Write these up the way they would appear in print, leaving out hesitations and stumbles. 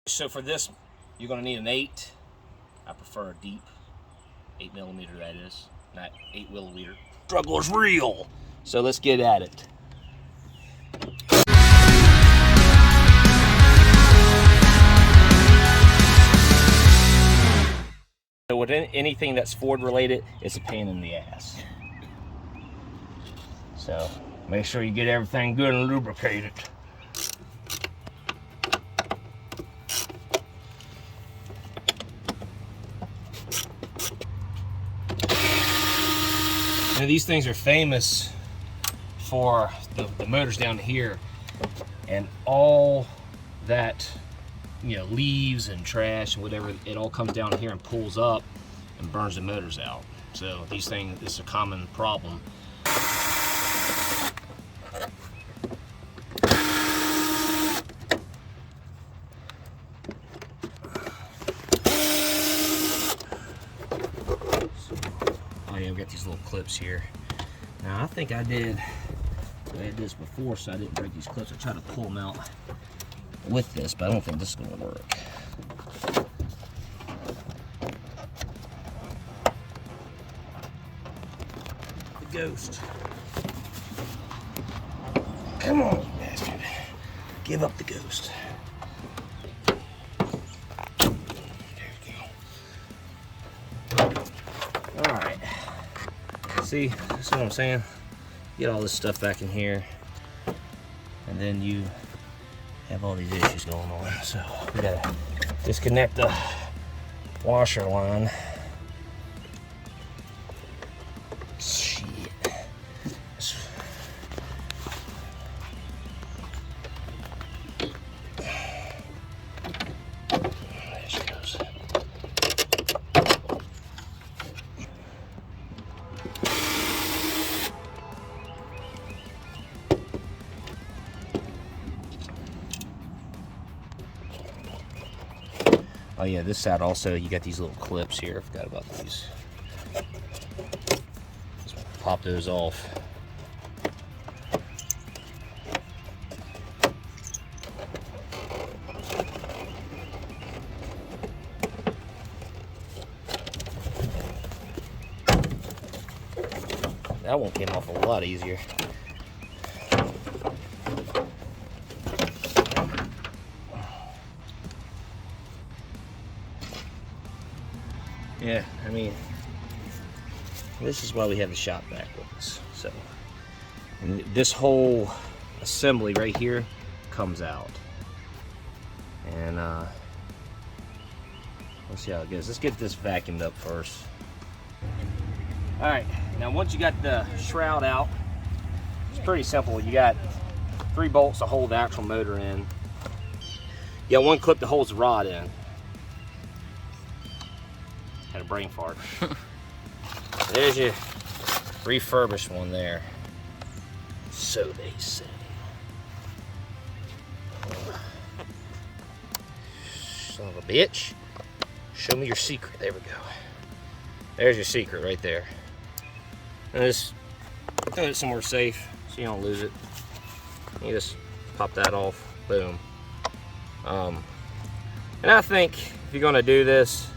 So for this, you're gonna need an 8. I prefer a deep 8mm, that is, not 8 milliliter. Struggle is real. So let's get at it. So with anything that's Ford related, it's a pain in the ass. So make sure you get everything good and lubricated. Now these things are famous for the motors down here, and all that, you know, leaves and trash and whatever, it all comes down here and pulls up and burns the motors out. So these things, this is a common problem. We got these little clips here. Now I think I had this before, so I didn't break these clips. I tried to pull them out with this, but I don't think this is going to work. The ghost. Come on, you bastard. Give up the ghost. There we go. All right. See, that's what I'm saying. Get all this stuff back in here, and then you have all these issues going on. So we gotta disconnect the washer line. Shit. There she goes. Oh yeah, this side also, you got these little clips here. I forgot about these. Just pop those off. That one came off a lot easier. Yeah, I mean, this is why we have the shop vac with us. So, and this whole assembly right here comes out. And let's see how it goes. Let's get this vacuumed up first. All right, now once you got the shroud out, it's pretty simple. You got 3 bolts to hold the actual motor in. You got 1 clip that holds the rod in. Had a brain fart. There's your refurbished one there. So they say. Son of a bitch. Show me your secret. There we go. There's your secret right there. And just throw it somewhere safe so you don't lose it. You just pop that off. Boom. And I think if you're gonna do this,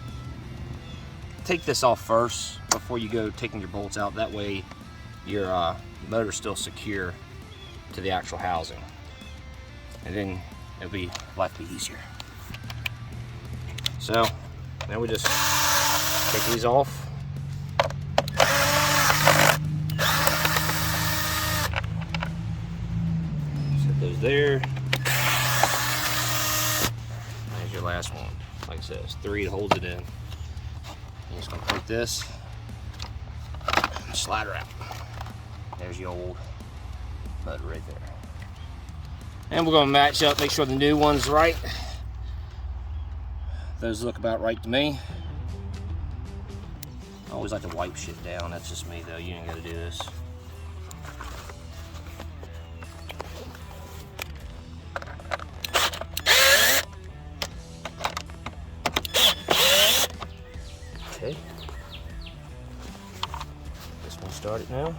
take this off first before you go taking your bolts out. That way your motor's still secure to the actual housing, and then life will be easier. So now we just take these off. Set those there. There's your last one. Like I said, it's 3 that holds it in. I'm just gonna put this and slide her out. There's your old motor right there. And we're gonna match up, make sure the new one's right. Those look about right to me. I always like to wipe shit down. That's just me though. You ain't gotta do this. Okay. This one started now.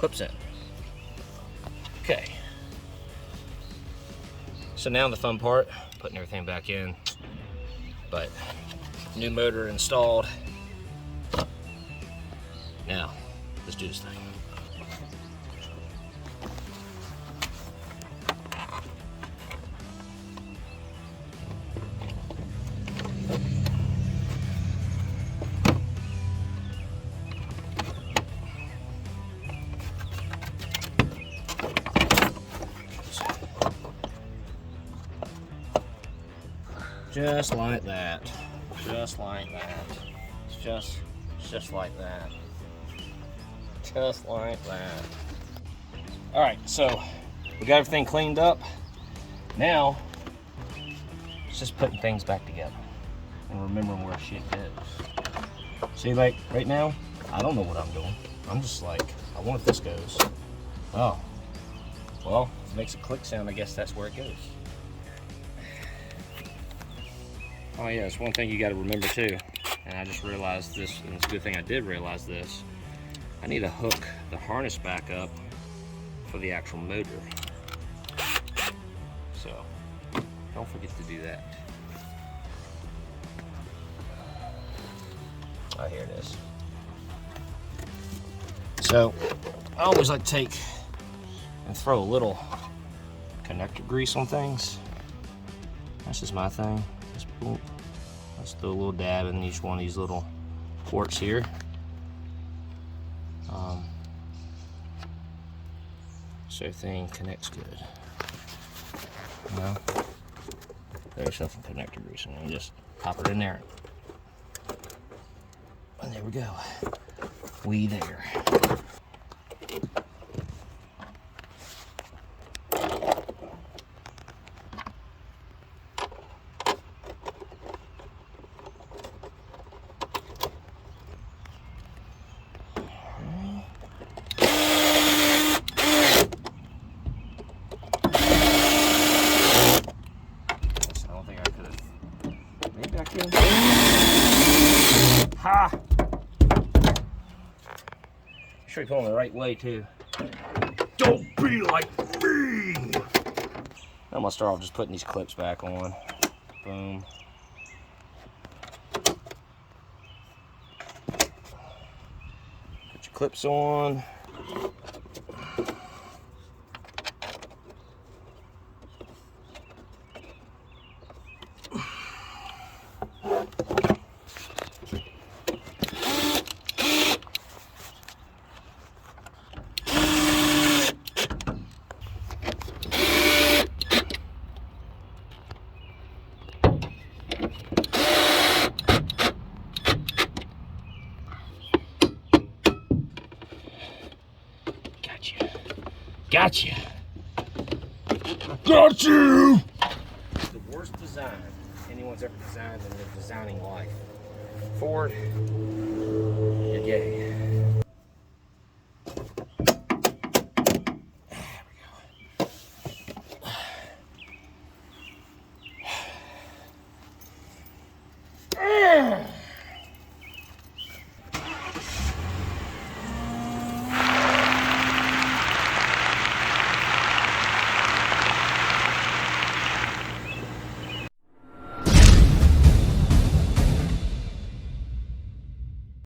clips in. Okay. So now the fun part, putting everything back in. But new motor installed. Now, let's do this thing. Just like that. Just like that. It's just like that. Just like that. All right, so we got everything cleaned up. Now, it's just putting things back together and remembering where shit goes. See, like right now, I don't know what I'm doing. I'm just like, I wonder if this goes. Oh, well, if it makes a click sound, I guess that's where it goes. Oh yeah, it's one thing you got to remember too, and I just realized this, and it's a good thing I did realize this. I need to hook the harness back up for the actual motor. So, don't forget to do that. Oh, here it is. So, I always like to take and throw a little connector grease on things. That's just my thing. Let's do a little dab in each one of these little ports here. So everything connects good. Now, there's yourself some connector grease, and you just pop it in there. And there we go. We there. Ha! Sure you're pulling the right way too. Don't be like me! I'm gonna start off just putting these clips back on. Boom. Put your clips on. Gotcha. Got you! The worst design anyone's ever designed in their designing life. Ford, you're gay.